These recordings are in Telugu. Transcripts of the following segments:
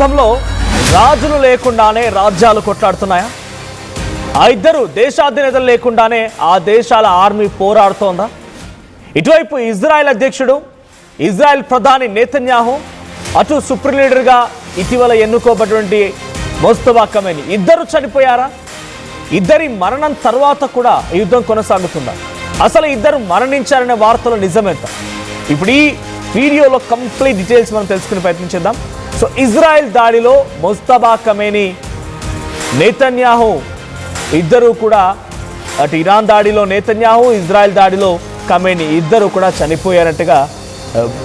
యుద్ధంలో రాజులు లేకుండానే రాజ్యాలు కొట్లాడుతున్నాయా? ఆ ఇద్దరు దేశాధినేతలు లేకుండానే ఆ దేశాల ఆర్మీ పోరాడుతోందా? ఇటువైపు ఇజ్రాయెల్ అధ్యక్షుడు, ఇజ్రాయెల్ ప్రధాని నెతన్యాహు, అటు సుప్రీం లీడర్గా ఇటీవల ఎన్నుకోబడినటువంటి ముస్తఫా ఖమేనీ ఇద్దరు చనిపోయారా? ఇద్దరి మరణం తర్వాత కూడా యుద్ధం కొనసాగుతుందా? అసలు ఇద్దరు మరణించారనే వార్తలు నిజమేంత? ఇప్పుడు ఈ వీడియోలో కంప్లీట్ డీటెయిల్స్ మనం తెలుసుకునే ప్రయత్నం చేద్దాం. సో ఇజ్రాయెల్ దాడిలో ముస్తఫా ఖమేనీ, నెతన్యాహు ఇద్దరు కూడా, అటు ఇరాన్ దాడిలో నెతన్యాహు, ఇజ్రాయెల్ దాడిలో ఖమేనీ ఇద్దరు కూడా చనిపోయారట్టుగా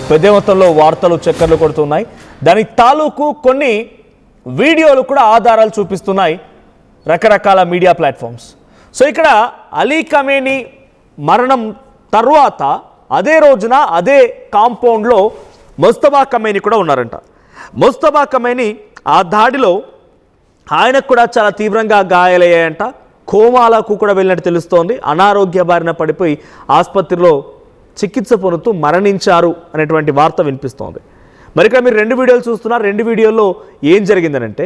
పెద్ద మొత్తంలో వార్తలు చక్కర్లు కొడుతున్నాయి. దానికి తాలూకు కొన్ని వీడియోలు కూడా ఆధారాలు చూపిస్తున్నాయి రకరకాల మీడియా ప్లాట్ఫామ్స్. సో ఇక్కడ అలీ ఖమేనీ మరణం తర్వాత అదే రోజున అదే కాంపౌండ్లో ముస్తఫా ఖమేనీ కూడా ఉన్నారంట. ముస్తఫా ఖమేనీ ఆ దాడిలో ఆయనకు కూడా చాలా తీవ్రంగా గాయాలయ్యాయంట. కోమాలకు కూడా వెళ్ళినట్టు తెలుస్తోంది. అనారోగ్య బారిన పడిపోయి ఆసుపత్రిలో చికిత్స పొందుతూ మరణించారు అనేటువంటి వార్త వినిపిస్తోంది. మరి ఇక్కడ మీరు రెండు వీడియోలు చూస్తున్నారు. రెండు వీడియోల్లో ఏం జరిగిందనంటే,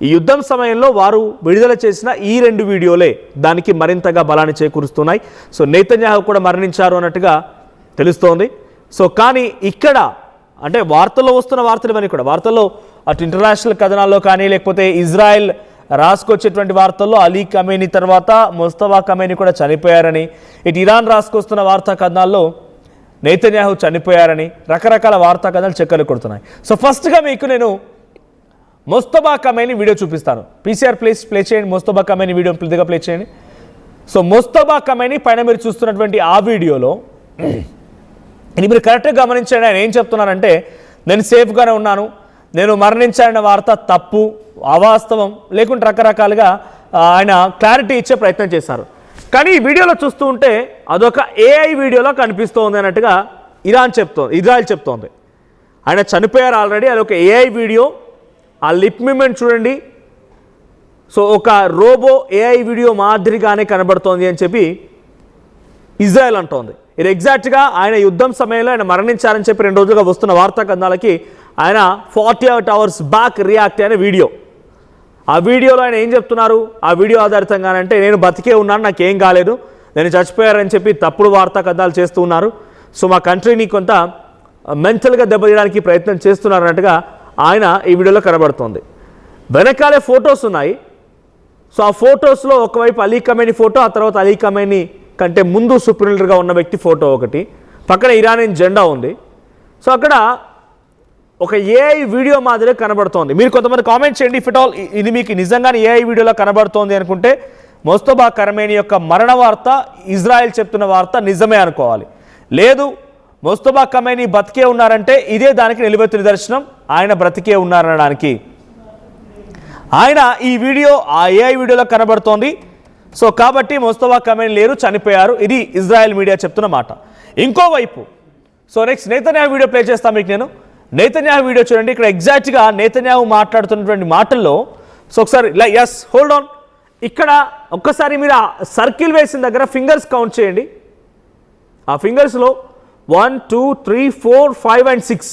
ఈ యుద్ధం సమయంలో వారు విడుదల చేసిన ఈ రెండు వీడియోలే దానికి మరింతగా బలాన్ని చేకూరుస్తున్నాయి. సో నెతన్యాహు కూడా మరణించారు అన్నట్టుగా తెలుస్తోంది. సో కానీ ఇక్కడ అంటే వార్తల్లో వస్తున్న వార్తలు ఇవన్నీ కూడా, వార్తల్లో అటు ఇంటర్నేషనల్ కథనాల్లో కానీ లేకపోతే ఇజ్రాయెల్ రాసుకొచ్చేటువంటి వార్తల్లో అలీ ఖమేనీ తర్వాత ముస్తఫా ఖమేనీ కూడా చనిపోయారని, ఇటు ఇరాన్ రాసుకొస్తున్న వార్తా కథనాల్లో నెతన్యాహు చనిపోయారని రకరకాల వార్తా కథనాలు చక్కర్లు కొడుతున్నాయి. సో ఫస్ట్గా మీకు నేను ముస్తఫా ఖమేనీ వీడియో చూపిస్తాను. పీసీఆర్ ప్లే చేయండి. ముస్తఫా ఖమేనీ వీడియో పెద్దగా ప్లే చేయండి. సో ముస్తఫా ఖమేనీ పైన మీరు చూస్తున్నటువంటి ఆ వీడియోలో ఇది మీరు కరెక్ట్గా గమనించండి. ఆయన ఏం చెప్తున్నారంటే, నేను సేఫ్గానే ఉన్నాను, నేను మరణించాలన్న వార్త తప్పు, అవాస్తవం, లేకుంటే రకరకాలుగా ఆయన క్లారిటీ ఇచ్చే ప్రయత్నం చేశారు. కానీ ఈ వీడియోలో చూస్తూ ఉంటే అదొక ఏఐ వీడియోలో కనిపిస్తోంది అన్నట్టుగా ఇజ్రాయెల్ చెప్తోంది. ఆయన చనిపోయారు ఆల్రెడీ, అదొక ఏఐ వీడియో. ఆ లిప్ మూమెంట్ చూడండి. సో ఒక రోబో ఏఐ వీడియో మాదిరిగానే కనబడుతోంది అని చెప్పి ఇజ్రాయెల్ అంటోంది. ఇది ఎగ్జాక్ట్గా ఆయన యుద్ధం సమయంలో ఆయన మరణించారని చెప్పి 2 రోజులుగా వస్తున్న వార్తా కథనాలకి ఆయన 48 hours బ్యాక్ రియాక్ట్ అయిన వీడియో. ఆ వీడియోలో ఆయన ఏం చెప్తున్నారు? ఆ వీడియో ఆధారితంగానంటే, నేను బతికే ఉన్నాను, నాకేం కాలేదు, నేను చచ్చిపోయారని చెప్పి తప్పుడు వార్తా కథనాలు చేస్తూ ఉన్నారు. సో మా కంట్రీని కొంత మెంటల్గా దెబ్బతీయడానికి ప్రయత్నం చేస్తున్నారు అన్నట్టుగా ఆయన ఈ వీడియోలో కనబడుతోంది. వెనకాలే ఫొటోస్ ఉన్నాయి. సో ఆ ఫొటోస్లో ఒకవైపు అలీ ఖమేనీ ఫోటో, ఆ తర్వాత అలీ ఖమేనీ కంటే ముందు సుప్రీం లీడర్గా ఉన్న వ్యక్తి ఫోటో ఒకటి, పక్కన ఇరానియన్ జెండా ఉంది. సో అక్కడ ఒక ఏఐ వీడియో మాదిరి కనబడుతోంది. మీరు కొంతమంది కామెంట్ చేయండి, ఇఫ్ ఇట్ ఆల్ ఇది మీకు నిజంగానే ఏఐ వీడియోలో కనబడుతోంది అనుకుంటే ముస్తఫా ఖమేనీ యొక్క మరణ వార్త, ఇజ్రాయెల్ చెప్తున్న వార్త నిజమే అనుకోవాలి. లేదు ముస్తఫా ఖమేనీ బతికే ఉన్నారంటే ఇదే దానికి నిలువెత్తు నిదర్శనం, ఆయన బ్రతికే ఉన్నారనడానికి. ఆయన ఈ వీడియో ఆ ఏఐ వీడియోలో కనబడుతోంది. సో కాబట్టి ముస్తఫా ఖమేనీ లేరు, చనిపోయారు. ఇది ఇజ్రాయెల్ మీడియా చెప్తున్న మాట. ఇంకోవైపు so next Netanyahu video play చేస్తాను మీకు నేను. నెతన్యాహు వీడియో చూడండి. ఇక్కడ ఎగ్జాక్ట్గా నెతన్యాహు మాట్లాడుతున్నటువంటి మాటల్లో సో ఒకసారి ఎస్ హోల్డ్ ఆన్, ఇక్కడ ఒక్కసారి మీరు ఆ సర్కిల్ వేసిన దగ్గర ఫింగర్స్ కౌంట్ చేయండి. ఆ ఫింగర్స్లో 1 2 3 4 5 and 6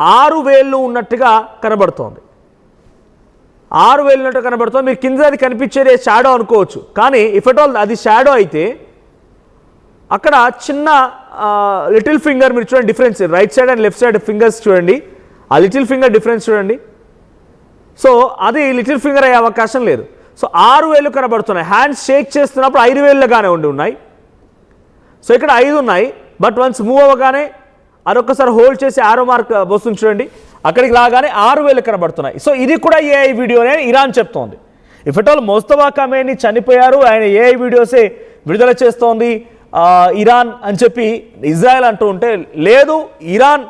6 వేళ్ళు ఉన్నట్టుగా కనబడుతోంది. 6 వేలు ఉన్నట్టు కనబడుతుంది. మీరు కింద అది కనిపించేది షాడో అనుకోవచ్చు, కానీ ఇఫ్ ఎట్ ఆల్ అది షాడో అయితే అక్కడ చిన్న లిటిల్ ఫింగర్ మీరు చూడండి, difference right side and left side fingers చూడండి, ఆ లిటిల్ ఫింగర్ డిఫరెన్స్ చూడండి. సో అది లిటిల్ ఫింగర్ అయ్యే అవకాశం లేదు. సో 6 వేలు కనబడుతున్నాయి. హ్యాండ్స్ షేక్ చేస్తున్నప్పుడు 5 వేలుగానే ఉన్నాయి. సో ఇక్కడ 5 ఉన్నాయి, బట్ వన్స్ మూవ్ అవ్వగానే అదొక్కసారి హోల్డ్ చేసి ఆరో మార్క్ వస్తుంది చూడండి, అక్కడికి లాగానే 6 వేలు కనబడుతున్నాయి. సో ఇది కూడా ఏఐ వీడియోనే ఇరాన్ చెప్తోంది. If at all Mustafa Khamenei చనిపోయారు, ఆయన ఏఐ వీడియోసే విడుదల చేస్తోంది ఇరాన్ అని చెప్పి ఇజ్రాయెల్ అంటూ ఉంటే, లేదు ఇరాన్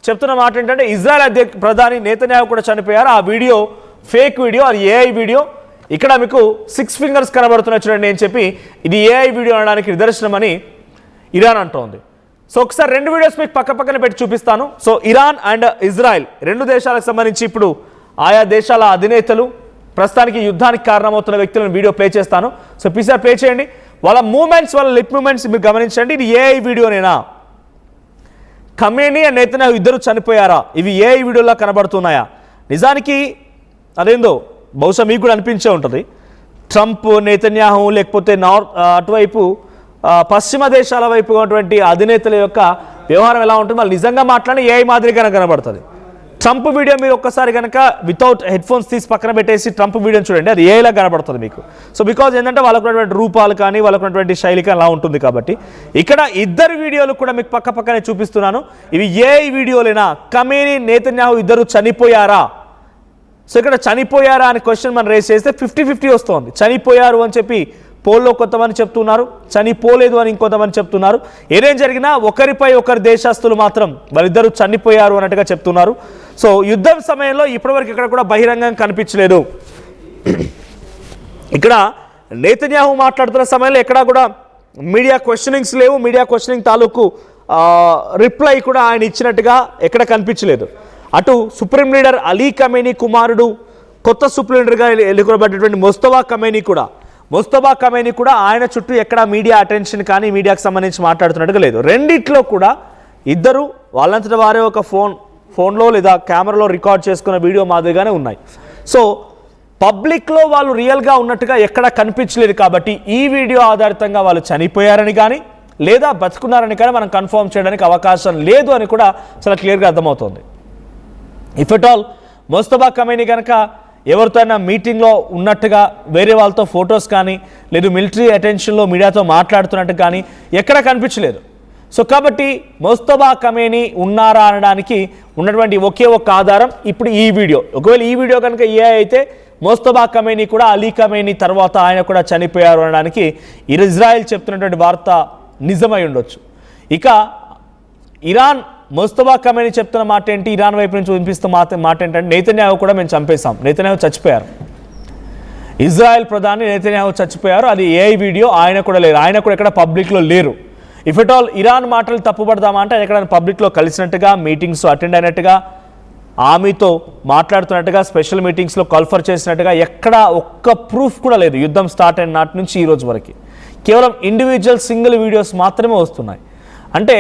చెప్తున్న మాట ఏంటంటే ఇజ్రాయెల్ ప్రధాని నెతన్యాహు కూడా చనిపోయారు, ఆ వీడియో ఫేక్ వీడియో, అది ఏఐ వీడియో. ఇక్కడ మీకు 6 ఫింగర్స్ కనబడుతున్నాయి చూడండి అని చెప్పి ఇది ఏఐ వీడియో అనడానికి నిదర్శనం అని ఇరాన్ అంటోంది. సో ఒకసారి 2 వీడియోస్ మీకు పక్కన పెట్టి చూపిస్తాను. సో ఇరాన్ అండ్ ఇజ్రాయెల్ 2 దేశాలకు సంబంధించి ఇప్పుడు ఆయా దేశాల అధినేతలు ప్రస్తుతానికి యుద్ధానికి కారణమవుతున్న వ్యక్తులను వీడియో ప్లే చేస్తాను. సో పీసీఆర్ ప్లే చేయండి. వాళ్ళ మూమెంట్స్, వాళ్ళ లిప్ మూమెంట్స్ మీరు గమనించండి. ఇది ఏఐ వీడియోనేనా? ఖమేనీ అండ్ నెతన్యాహు ఇద్దరు చనిపోయారా? ఇవి ఏఐ వీడియోలా కనబడుతున్నాయా? నిజానికి అదేందో బహుశా మీకు కూడా అనిపించే ఉంటుంది. ట్రంప్, నెతన్యాహు లేకపోతే అటువైపు పశ్చిమ దేశాల వైపు ఉన్నటువంటి అధినేతల యొక్క వ్యవహారం ఎలా ఉంటుంది, వాళ్ళు నిజంగా మాట్లాడి ఏఐ మాదిరిగానే కనబడుతుంది. ట్రంప్ వీడియో మీరు ఒక్కసారి కనుక వితౌట్ హెడ్ ఫోన్స్ తీసి పక్కన పెట్టేసి ట్రంప్ వీడియోని చూడండి, అది ఏఐలా కనబడుతుంది మీకు. సో బికాజ్ ఏంటంటే వాళ్ళకున్నటువంటి రూపాలు కానీ వాళ్ళకున్నటువంటి శైలి కానీ అలా ఉంటుంది. కాబట్టి ఇక్కడ ఇద్దరు వీడియోలు కూడా మీకు పక్కనే చూపిస్తున్నాను. ఇవి ఏఐ వీడియోలేనా? ఖమేనీ, నెతన్యాహు ఇద్దరు చనిపోయారా? సో ఇక్కడ చనిపోయారా అని క్వశ్చన్ మనం రేస్ చేస్తే 50-50 వస్తుంది. చనిపోయారు అని చెప్పి పోల్లో కొంతమంది చెప్తున్నారు, చనిపోలేదు అని ఇంకొంతమంది చెప్తున్నారు. ఏదేం జరిగినా ఒకరిపై ఒకరు దేశస్తులు మాత్రం వాళ్ళిద్దరూ చనిపోయారు అన్నట్టుగా చెప్తున్నారు. సో యుద్ధం సమయంలో ఇప్పటివరకు ఇక్కడ కూడా బహిరంగంగా కనిపించలేదు. ఇక్కడ నెతన్యాహు మాట్లాడుతున్న సమయంలో ఎక్కడా కూడా మీడియా క్వశ్చనింగ్స్ లేవు. మీడియా క్వశ్చనింగ్ తాలూకు రిప్లై కూడా ఆయన ఇచ్చినట్టుగా ఎక్కడ కనిపించలేదు. అటు సుప్రీం లీడర్ అలీ ఖమేనీ కుమారుడు, కొత్త సుప్రీం లీడర్గా ఎన్నుకోబడినటువంటి ముస్తఫా ఖమేనీ కూడా ఆయన చుట్టూ ఎక్కడ మీడియా అటెన్షన్ కానీ మీడియాకు సంబంధించి మాట్లాడుతున్నట్టుగా లేదు. రెండిట్లో కూడా ఇద్దరు వాళ్ళంతట వారే ఒక ఫోన్లో లేదా కెమెరాలో రికార్డ్ చేసుకున్న వీడియో మాదిరిగానే ఉన్నాయి. సో పబ్లిక్లో వాళ్ళు రియల్గా ఉన్నట్టుగా ఎక్కడ కనిపించలేదు. కాబట్టి ఈ వీడియో ఆధారితంగా వాళ్ళు చనిపోయారని కానీ లేదా బతుకున్నారని కానీ మనం కన్ఫర్మ్ చేయడానికి అవకాశం లేదు అని కూడా చాలా క్లియర్గా అర్థమవుతుంది. If at all Mustafa Khamenei కనుక ఎవరితో అయినా మీటింగ్లో ఉన్నట్టుగా వేరే వాళ్ళతో ఫొటోస్ కానీ లేదు మిలిటరీ అటెన్షన్లో మీడియాతో మాట్లాడుతున్నట్టు కానీ ఎక్కడ కనిపించలేదు. సో కాబట్టి ముస్తఫా ఖమేనీ ఉన్నారా అనడానికి ఉన్నటువంటి ఒకే ఒక ఆధారం ఇప్పుడు ఈ వీడియో. ఒకవేళ ఈ వీడియో కనుక ఏ అయితే ముస్తఫా ఖమేనీ కూడా అలీ ఖమేనీ తర్వాత ఆయన కూడా చనిపోయారు అనడానికి ఇజ్రాయెల్ చెప్తున్నటువంటి వార్త నిజమై ఉండొచ్చు. ఇక ఇరాన్ ముస్తఫా ఖమేనీ చెప్తున్న మాట ఏంటి, ఇరాన్ వైపు నుంచి వినిపిస్తున్న మాట ఏంటంటే నెతన్యాహు కూడా మేము చంపేశాం, నెతన్యాహు చచ్చిపోయారు. ఇజ్రాయెల్ ప్రధాని నెతన్యాహు చచ్చిపోయారు. అది ఏఐ వీడియో, ఆయన కూడా లేరు, ఆయన కూడా ఎక్కడ పబ్లిక్లో లేరు. ఇఫ్ ఎట్ ఆల్ ఇరాన్ మాటలు తప్పుపడదామా అంటే ఎక్కడ పబ్లిక్లో కలిసినట్టుగా, మీటింగ్స్ అటెండ్ అయినట్టుగా, ఆమెతో మాట్లాడుతున్నట్టుగా, స్పెషల్ మీటింగ్స్లో కాల్ఫర్ చేసినట్టుగా ఎక్కడ ఒక్క ప్రూఫ్ కూడా లేదు. యుద్ధం స్టార్ట్ అయిన నాటి నుంచి ఈ రోజు వరకు కేవలం ఇండివిజువల్ సింగిల్ వీడియోస్ మాత్రమే వస్తున్నాయి. అంటే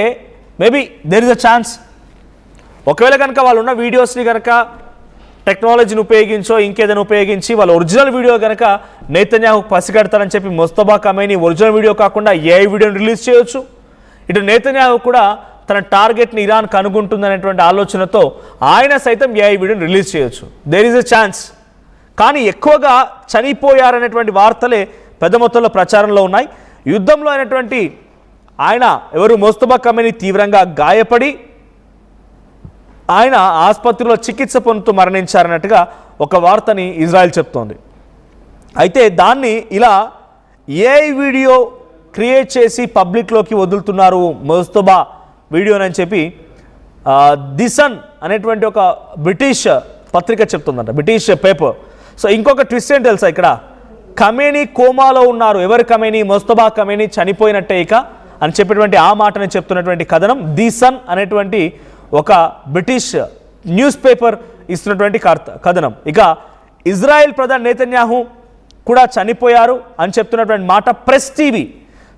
maybe there is a chance ఒకవేళ కనుక వాళ్ళు ఉన్న వీడియోస్ని కనుక టెక్నాలజీని ఉపయోగించో ఇంకేదైనా ఉపయోగించి వాళ్ళ ఒరిజినల్ వీడియో కనుక నెతన్యాహు పసిగడతారని చెప్పి ముస్తఫా ఖమేనీ ఒరిజినల్ వీడియో కాకుండా ఏఐ వీడియోని రిలీజ్ చేయొచ్చు. ఇటు నెతన్యాహు కూడా తన టార్గెట్ని ఇరాన్ కనుగొంటుందనేటువంటి ఆలోచనతో ఆయన సైతం ఏఐ వీడియోని రిలీజ్ చేయొచ్చు. There is a chance. కానీ ఎక్కువగా చనిపోయారనేటువంటి వార్తలే పెద్ద మొత్తంలో ప్రచారంలో ఉన్నాయి. యుద్ధంలో అయినటువంటి ఆయన ఎవరు ముస్తఫా ఖమేనీ తీవ్రంగా గాయపడి ఆయన ఆసుపత్రిలో చికిత్స పొందుతూ మరణించారన్నట్టుగా ఒక వార్తని ఇజ్రాయెల్ చెప్తోంది. అయితే దాన్ని ఇలా ఏఐ వీడియో క్రియేట్ చేసి పబ్లిక్లోకి వదులుతున్నారు ముస్తఫా వీడియోనని చెప్పి ది సన్ అనేటువంటి ఒక బ్రిటిష్ పత్రిక చెప్తుందంట, బ్రిటిష్ పేపర్. సో ఇంకొక ట్విస్ట్ ఏంటి తెలుసా, ఇక్కడ ఖమేనీ కోమాలో ఉన్నారు. ఎవరు ఖమేనీ? ముస్తఫా ఖమేనీ చనిపోయినట్టే ఇక అని చెప్పేటువంటి ఆ మాటని చెప్తున్నటువంటి కథనం ది సన్ అనేటువంటి ఒక బ్రిటిష్ న్యూస్ పేపర్ ఇస్తున్నటువంటి కథనం. ఇక ఇజ్రాయెల్ ప్రధాని నెతన్యాహు కూడా చనిపోయారు అని చెప్తున్నటువంటి మాట press TV.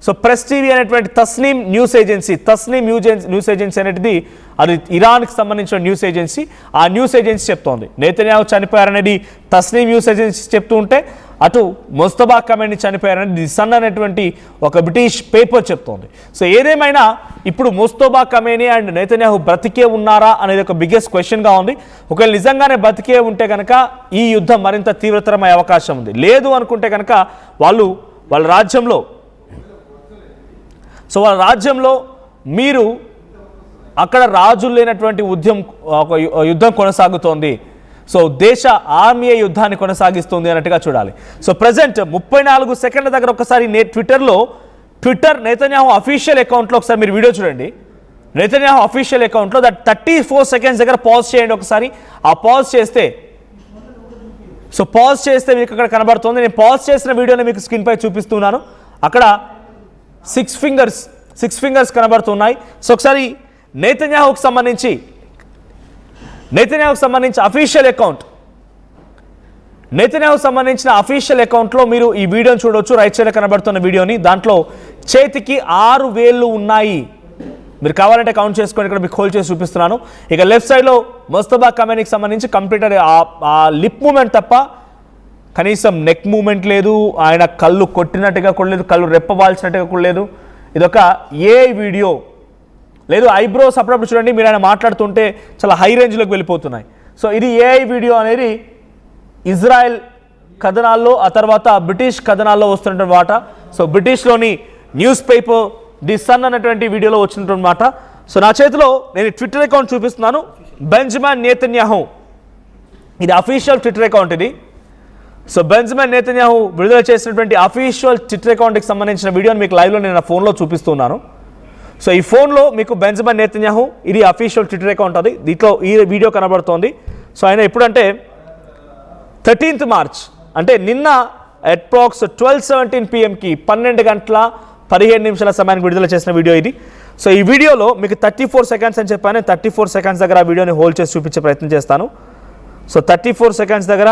So press TV అనేటువంటి తస్నీమ్ న్యూస్ ఏజెన్సీ అనేటిది అది ఇరాన్కి సంబంధించిన న్యూస్ ఏజెన్సీ. ఆ న్యూస్ ఏజెన్సీ చెప్తోంది నెతన్యాహు చనిపోయారనేది తస్నీమ్ న్యూస్ ఏజెన్సీ చెప్తూ ఉంటే అటు ముస్తఫా ఖమేనీ చనిపోయారనేది ది సన్ అనేటువంటి ఒక బ్రిటిష్ పేపర్ చెప్తోంది. సో ఏదేమైనా ఇప్పుడు ముస్తఫా ఖమేనీ అండ్ నెతన్యాహు బ్రతికే ఉన్నారా అనేది ఒక బిగ్గెస్ట్ క్వశ్చన్గా ఉంది. ఒకవేళ నిజంగానే బ్రతికే ఉంటే కనుక ఈ యుద్ధం మరింత తీవ్రతరమయ్యే అవకాశం ఉంది. లేదు అనుకుంటే కనుక వాళ్ళ రాజ్యంలో మీరు అక్కడ రాజులు లేనటువంటి యుద్ధం కొనసాగుతోంది. సో దేశ ఆర్మీ యుద్ధాన్ని కొనసాగిస్తుంది అన్నట్టుగా చూడాలి. సో ప్రజెంట్ 34 సెకండ్ల దగ్గర ఒకసారి ట్విట్టర్ నెతన్యాహు అఫీషియల్ అకౌంట్లో ఒకసారి మీరు వీడియో చూడండి. నెతన్యాహు అఫీషియల్ అకౌంట్లో 34 సెకండ్స్ దగ్గర పాజ్ చేయండి ఒకసారి. ఆ పాజ్ చేస్తే మీకు అక్కడ కనబడుతుంది. నేను పాజ్ చేసిన వీడియోని మీకు స్క్రీన్ పై చూపిస్తున్నాను. అక్కడ సిక్స్ ఫింగర్స్ కనబడుతున్నాయి. సో ఒకసారి నెతన్యాహుకు సంబంధించి అఫీషియల్ అకౌంట్లో మీరు ఈ వీడియోని చూడవచ్చు. రైట్ సైడ్ కనబడుతున్న వీడియోని, దాంట్లో చేతికి 6 వేళ్ళు ఉన్నాయి. మీరు కావాలంటే కౌంట్ చేసుకోండి, ఇక్కడ మీకు హోల్డ్ చేసి చూపిస్తున్నాను. ఇక లెఫ్ట్ సైడ్లో ముస్తఫా కమేనీకి సంబంధించి కంప్లీట్ ఆ లిప్ మూమెంట్ తప్ప కనీసం నెక్ మూమెంట్ లేదు, ఆయన కళ్ళు కొట్టినట్టుగా కూడా లేదు, కళ్ళు రెప్పవాల్సినట్టుగా కూడా లేదు. ఇదొక ఏఐ వీడియో. లేదు ఐబ్రోస్ అప్పుడప్పుడు చూడండి మీరు ఆయన మాట్లాడుతుంటే చాలా హై రేంజ్లోకి వెళ్ళిపోతున్నాయి. సో ఇది ఏఐ వీడియో అనేది ఇజ్రాయెల్ కథనాల్లో ఆ తర్వాత బ్రిటిష్ కథనాల్లో వస్తున్నటువంటి మాట. సో బ్రిటిష్లోని న్యూస్ పేపర్ ది సన్ అన్నటువంటి వీడియోలో వచ్చినటువంటి మాట. సో నా చేతిలో నేను ట్విట్టర్ అకౌంట్ చూపిస్తున్నాను, బెంజమిన్ నెతన్యాహు, ఇది అఫీషియల్ ట్విట్టర్ అకౌంట్ ఇది. సో బెంజమిన్ నెతన్యాహు విడుదల చేసినటువంటి అఫీషియల్ ట్విట్టర్ అకౌంట్కి సంబంధించిన వీడియోని మీకు లైవ్లో నేను నా ఫోన్లో చూపిస్తున్నాను. సో ఈ ఫోన్లో మీకు బెంజమిన్ నెతన్యాహు ఇది అఫీషియల్ ట్విట్టర్ అకౌంట్ అది, దీంట్లో ఈ వీడియో కనబడుతోంది. సో ఆయన ఎప్పుడంటే 13th మార్చ్ అంటే నిన్న అప్రాక్స్ 12:17 PM 12:15 సమయానికి విడుదల చేసిన వీడియో ఇది. సో ఈ వీడియోలో మీకు 34 seconds అని చెప్పాను. 34 seconds దగ్గర ఆ వీడియోని హోల్డ్ చేసి చూపించే ప్రయత్నం చేస్తాను. సో 34 seconds దగ్గర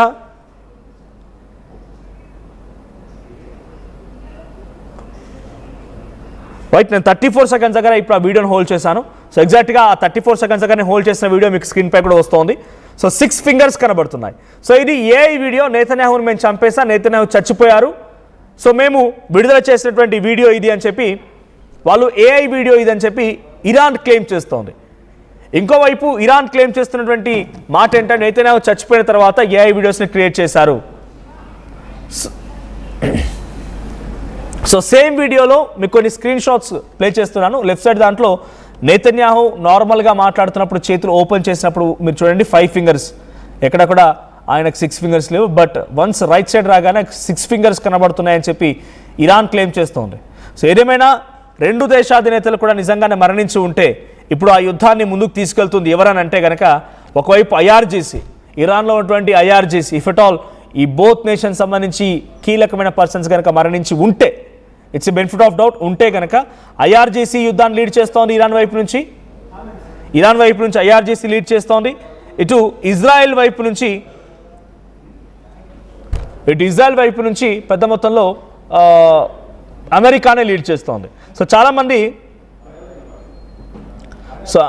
రైట్, నేను 34 seconds దగ్గర ఇప్పుడు ఆ వీడియోని హోల్డ్ చేశాను. సో ఎగ్జాక్ట్గా ఆ 34 seconds దగ్గర హోల్డ్ చేసిన వీడియో మీకు స్క్రీన్ పై కూడా వస్తుంది. సో 6 fingers కనబడుతున్నాయి. సో ఇది ఏఐ వీడియో. నెతన్యాహుని మేము చంపేసా, నెతన్యాహు చచ్చిపోయారు, సో మేము విడుదల చేసినటువంటి వీడియో ఇది అని చెప్పి వాళ్ళు ఏఐ వీడియో ఇది అని చెప్పి ఇరాన్ క్లెయిమ్ చేస్తోంది. ఇంకోవైపు ఇరాన్ క్లెయిమ్ చేస్తున్నటువంటి మాట ఏంటంటే నెతన్యాహు చచ్చిపోయిన తర్వాత ఏఐ వీడియోస్ని క్రియేట్ చేశారు. సో సేమ్ వీడియోలో మీకు కొన్ని స్క్రీన్ షాట్స్ ప్లే చేస్తున్నాను. లెఫ్ట్ సైడ్ దాంట్లో నెతన్యాహు నార్మల్గా మాట్లాడుతున్నప్పుడు చేతులు ఓపెన్ చేసినప్పుడు మీరు చూడండి 5 fingers, ఎక్కడ కూడా ఆయనకు 6 fingers లేవు. బట్ వన్స్ రైట్ సైడ్ రాగానే 6 fingers కనబడుతున్నాయని చెప్పి ఇరాన్ క్లెయిమ్ చేస్తోంది. సో ఏదేమైనా రెండు దేశాధినేతలు కూడా నిజంగానే మరణించి ఉంటే ఇప్పుడు ఆ యుద్ధాన్ని ముందుకు తీసుకెళ్తుంది ఎవరని అంటే కనుక ఒకవైపు ఐఆర్జీసీ, ఇరాన్లో ఉన్నటువంటి ఐఆర్జీసీ, ఇఫ్ ఎట్ ఆల్ ఈ బోత్ నేషన్ సంబంధించి కీలకమైన పర్సన్స్ కనుక మరణించి ఉంటే, ఇట్స్ బెనిఫిట్ ఆఫ్ డౌట్ ఉంటే కనుక ఐఆర్జీసీ యుద్ధాన్ని లీడ్ చేస్తోంది. ఇరాన్ వైపు నుంచి ఐఆర్జీసీ లీడ్ చేస్తోంది. ఇటు ఇజ్రాయెల్ వైపు నుంచి పెద్ద మొత్తంలో అమెరికానే లీడ్ చేస్తోంది. సో చాలామంది, సో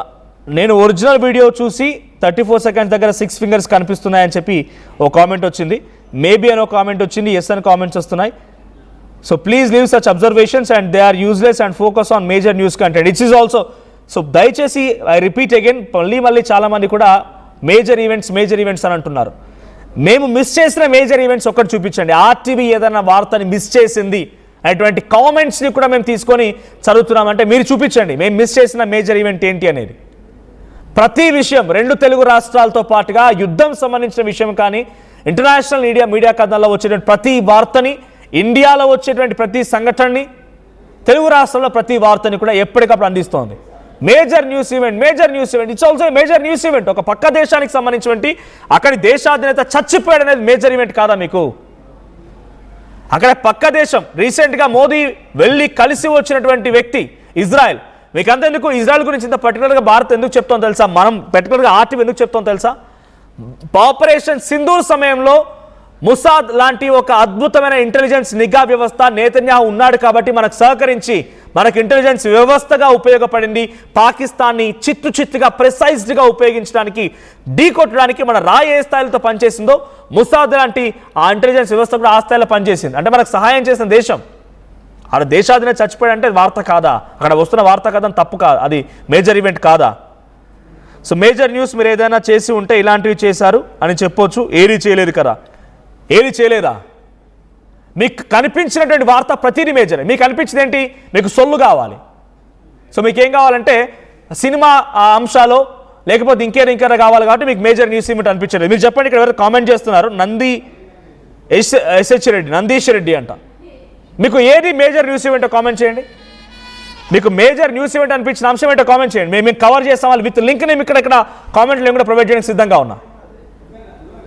నేను ఒరిజినల్ వీడియో చూసి 34 seconds దగ్గర 6 fingers కనిపిస్తున్నాయని చెప్పి ఓ కామెంట్ వచ్చింది, మేబీ అని ఒక కామెంట్ వచ్చింది, ఎస్ అని కామెంట్స్ వస్తున్నాయి. So please leave such observations and they are useless and focus on major news content. It's is also, so దయచేసి ఐ రిపీట్ అగైన్, మళ్ళీ చాలామంది కూడా మేజర్ ఈవెంట్స్ అని అంటున్నారు. మేము మిస్ చేసిన మేజర్ ఈవెంట్స్ ఒక్కటి చూపించండి. ఆర్టీవీ ఏదైనా వార్తని మిస్ చేసింది అనేటువంటి కామెంట్స్ని కూడా మేము తీసుకొని చదువుతున్నామంటే మీరు చూపించండి మేము మిస్ చేసిన మేజర్ ఈవెంట్ ఏంటి అనేది. ప్రతి విషయం రెండు తెలుగు రాష్ట్రాలతో పాటుగా యుద్ధం సంబంధించిన విషయం కానీ ఇంటర్నేషనల్ మీడియా కథనాల్లో వచ్చేటువంటి ప్రతి వార్తని, ఇండియాలో వచ్చేటువంటి ప్రతి సంఘటనని, తెలుగు రాష్ట్రాల్లో ప్రతి వార్తని కూడా ఎప్పటికప్పుడు అందిస్తోంది. Major news event, it's also major news event. ఒక పక్క దేశానికి సంబంధించినటువంటి అక్కడి దేశాధినేత చచ్చిపోయాడు అనేది మేజర్ ఈవెంట్ కాదా మీకు? అక్కడ పక్క దేశం రీసెంట్గా మోదీ వెళ్ళి కలిసి వచ్చినటువంటి వ్యక్తి ఇజ్రాయెల్. మీకు అంతెందుకు ఇజ్రాయెల్ గురించి ఇంత పర్టికులర్గా భారత్ ఎందుకు చెప్తాం తెలుసా? మనం పర్టికులర్గా ఆర్టీవీ ఎందుకు చెప్తాం తెలుసా? ఆపరేషన్ సింధూర్ సమయంలో ముసాద్ లాంటి ఒక అద్భుతమైన ఇంటెలిజెన్స్ నిఘా వ్యవస్థ నెతన్యాహు ఉన్నాడు కాబట్టి మనకు సహకరించి మనకు ఇంటెలిజెన్స్ వ్యవస్థగా ఉపయోగపడింది. పాకిస్తాన్ని చిత్తుగా ప్రిసైజ్డ్గా ఉపయోగించడానికి, ఢీకొట్టడానికి మన రాయి ఏ స్థాయిలతో పనిచేసిందో ముసాద్ లాంటి ఆ ఇంటెలిజెన్స్ వ్యవస్థ కూడా ఆ స్థాయిలో పనిచేసింది. అంటే మనకు సహాయం చేసిన దేశం. ఆడ దేశాధినేత చచ్చిపోయాడంటే వార్త కాదా? అక్కడ వస్తున్న వార్త కాదా? తప్పు కాదు, అది మేజర్ ఈవెంట్ కాదా? సో మేజర్ న్యూస్ మీరు ఏదైనా చేసి ఉంటే ఇలాంటివి చేశారు అని చెప్పొచ్చు. ఏది చేయలేదు కదా, ఏది చేయలేదా? మీకు కనిపించినటువంటి వార్త ప్రతిదీ మేజర్. మీకు అనిపించింది ఏంటి? మీకు సొల్లు కావాలి. సో మీకు ఏం కావాలంటే సినిమా అంశాలు లేకపోతే ఇంకేదో కావాలి కాబట్టి మీకు మేజర్ న్యూస్ ఈవెంట్ అనిపించలేదు. మీరు చెప్పండి, ఇక్కడ ఎవరు కామెంట్ చేస్తున్నారు? నందీష్ రెడ్డి అంట. మీకు ఏది మేజర్ న్యూస్ ఈవెంట్ కామెంట్ చేయండి. మీకు మేజర్ న్యూస్ ఈవెంట్ అనిపించిన అంశం ఏంటో కామెంట్ చేయండి. మేము కవర్ చేస్తాం, వాళ్ళు విత్ లింక్ నేను ఇక్కడ కామెంట్లు కూడా ప్రొవైడ్ చేయడానికి సిద్ధంగా ఉన్నా.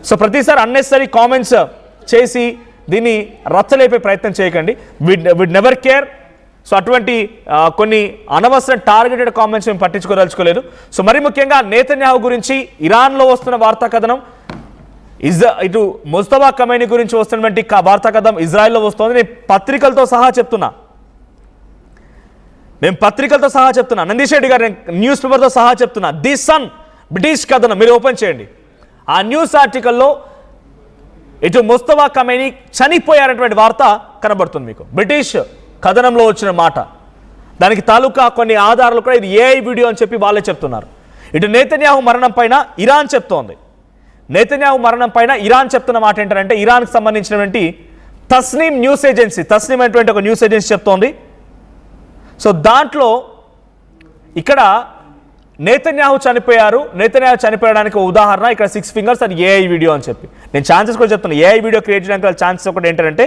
సో ప్రతిసారి అన్నెసరీ కామెంట్స్ చేసి దీన్ని రచ్చలేపే ప్రయత్నం చేయకండి. విడ్ నెవర్ కేర్. సో అటువంటి కొన్ని అనవసరం టార్గెటెడ్ కామెంట్స్ మేము పట్టించుకోదలుచుకోలేదు. సో మరి ముఖ్యంగా నెతన్యాహు గురించి ఇరాన్లో వస్తున్న వార్తా కథనం, ఇటు ముస్తఫా కమేనీ గురించి వస్తున్నటువంటి వార్తా కథనం ఇజ్రాయెల్లో వస్తుంది. నేను పత్రికలతో సహా చెప్తున్నా, నందీష్ రెడ్డి గారు న్యూస్ పేపర్తో సహా చెప్తున్నా. ది సన్ బ్రిటిష్ కథనం మీరు ఓపెన్ చేయండి. ఆ న్యూస్ ఆర్టికల్లో ఇటు ముస్తఫా ఖమేనీ చనిపోయారనేటువంటి వార్త కనబడుతుంది మీకు. బ్రిటిష్ కథనంలో వచ్చిన మాట, దానికి తాలూకా కొన్ని ఆధారాలు కూడా ఇది ఏఐ వీడియో అని చెప్పి వాళ్ళే చెప్తున్నారు. ఇటు నెతన్యాహు మరణం పైన ఇరాన్ చెప్తోంది. నెతన్యాహు మరణం పైన ఇరాన్ చెప్తున్న మాట ఏంటంటే, ఇరాన్కి సంబంధించినటువంటి తస్నీమ్ న్యూస్ ఏజెన్సీ, తస్నీమ్ అనేటువంటి ఒక న్యూస్ ఏజెన్సీ చెప్తోంది. సో దాంట్లో ఇక్కడ నెతన్యాహు చనిపోయడానికి ఉదాహరణ ఇక్కడ 6 fingers అది ఏఐ వీడియో అని చెప్పి నేను ఛాన్సెస్ కూడా చెప్తాను. ఏఐ వీడియో క్రియేట్ చేయడానికి ఛాన్సెస్ ఒకటి ఏంటంటే,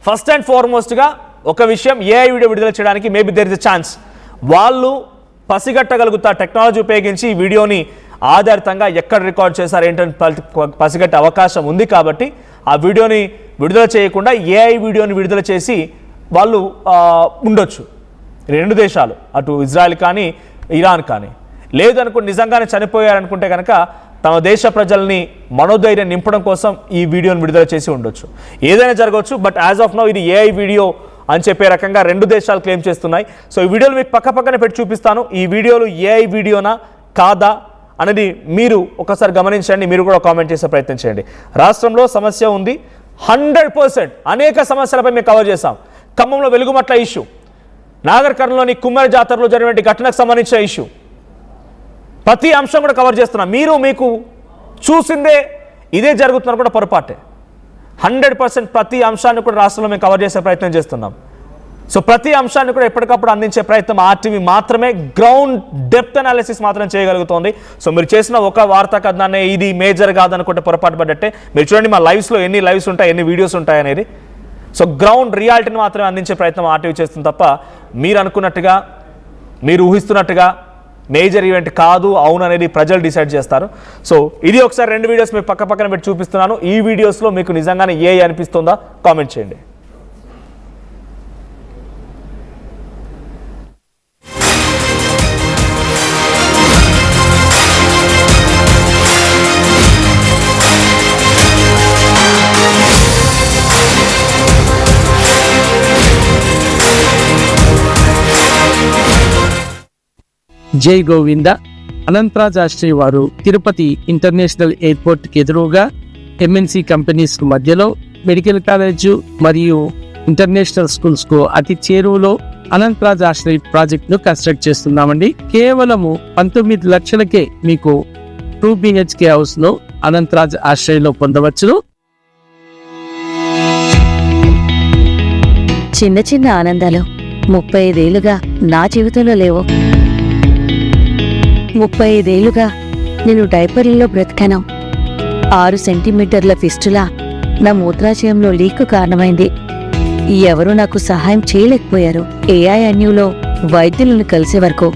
ఫస్ట్ అండ్ ఫార్మోస్ట్గా ఒక విషయం, ఏఐ వీడియో విడుదల చేయడానికి maybe there is a chance వాళ్ళు పసిగట్టగలుగుతారు. టెక్నాలజీ ఉపయోగించి ఈ వీడియోని ఆధారితంగా ఎక్కడ రికార్డ్ చేశారు ఏంటని పసిగట్టే అవకాశం ఉంది. కాబట్టి ఆ వీడియోని విడుదల చేయకుండా ఏఐ వీడియోని విడుదల చేసి వాళ్ళు ఉండొచ్చు. 2 దేశాలు, అటు ఇజ్రాయెల్ కానీ ఇరాన్ కానీ. లేదనుకుంటే నిజంగానే చనిపోయారనుకుంటే కనుక తమ దేశ ప్రజల్ని మనోధైర్యం నింపడం కోసం ఈ వీడియోని విడుదల చేసి ఉండొచ్చు. ఏదైనా జరగవచ్చు. బట్ యాజ్ ఆఫ్ నౌ ఇది ఏఐ వీడియో అని చెప్పే రకంగా 2 దేశాలు క్లెయిమ్ చేస్తున్నాయి. సో ఈ వీడియోలు మీకు పక్కనే పెట్టి చూపిస్తాను. ఈ వీడియోలు ఏఐ వీడియోనా కాదా అనేది మీరు ఒకసారి గమనించండి. మీరు కూడా కామెంట్ చేసే ప్రయత్నం చేయండి. రాష్ట్రంలో సమస్య ఉంది 100%. అనేక సమస్యలపై మేము కవర్ చేశాం. ఖమ్మంలో వెలుగుమట్ల ఇష్యూ, నాగర్ కర్నూలులోని కుమ్మరి జాతరలో జరిగిన ఘటనకు సంబంధించిన ఇష్యూ, ప్రతి అంశం కూడా కవర్ చేస్తున్నాం. మీకు చూసిందే ఇదే జరుగుతున్నారు కూడా పొరపాటే. 100% ప్రతి అంశాన్ని కూడా రాష్ట్రంలో మేము కవర్ చేసే ప్రయత్నం చేస్తున్నాం. సో ప్రతి అంశాన్ని కూడా ఎప్పటికప్పుడు అందించే ప్రయత్నం ఆర్టీవీ మాత్రమే, గ్రౌండ్ డెప్త్ అనాలిసిస్ మాత్రం చేయగలుగుతుంది. సో మీరు చేసిన ఒక వార్తా కథనాన్ని ఇది మేజర్ కాదనుకుంటే పొరపాటు పడ్డట్టే. మీరు చూడండి మా లైవ్స్లో ఎన్ని లైవ్స్ ఉంటాయి, ఎన్ని వీడియోస్ ఉంటాయి అనేది. సో గ్రౌండ్ రియాలిటీని మాత్రమే అందించే ప్రయత్నం ఆర్టీవీ చేస్తుంది తప్ప మీరు అనుకున్నట్టుగా, మీరు ఊహిస్తున్నట్టుగా మేజర్ ఈవెంట్ కాదు అవును అనేది ప్రజలు డిసైడ్ చేస్తారు. సో ఇది ఒకసారి 2 వీడియోస్ మీరు పక్కన పెట్టి చూపిస్తున్నాను. ఈ వీడియోస్లో మీకు నిజంగానే ఏ అనిపిస్తుందా కామెంట్ చేయండి. జై గోవింద. అనంతరాజ్ ఆశ్రయ్ వారు తిరుపతి ఇంటర్నేషనల్ ఎయిర్పోర్ట్ కి ఎదురుగా ఎంఎన్సి కంపెనీస్ మధ్యలో మెడికల్ కాలేజ్ మరియు ఇంటర్నేషనల్ స్కూల్స్ కు అతి చేరువలో అనంతరాజ్ ఆశ్రయ్ ప్రాజెక్ట్ ను కన్స్ట్రక్ట్ చేస్తున్నామండి. కేవలము 19 లక్షలకే మీకు 2 BHK హౌస్ లో అనంతరాజ్ ఆశ్రయ్ లో పొందవచ్చును. చిన్న చిన్న ఆనందాలు 35 ఏళ్లుగా నా జీవితంలో లేవు. 35 ఏళ్లుగా నేను డైపర్లలో బ్రతికాను. 6 సెంటీమీటర్ల ఫిస్టులా నా మూత్రాశయంలో లీక్ కారణమైంది. ఎవరూ నాకు సహాయం చేయలేకపోయారు. ఏఐఎన్యూలో వైద్యులను కలిసే వరకు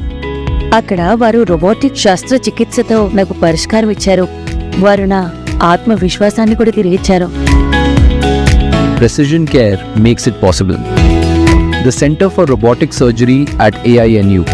అక్కడ వారు రోబోటిక్ శస్త్రచికిత్సతో నాకు పరిష్కారం ఇచ్చారు. వారు నా ఆత్మవిశ్వాసాన్ని కూడా తిరిగిచ్చారు. Precision care makes it possible. The Center for Robotic Surgery at AINU.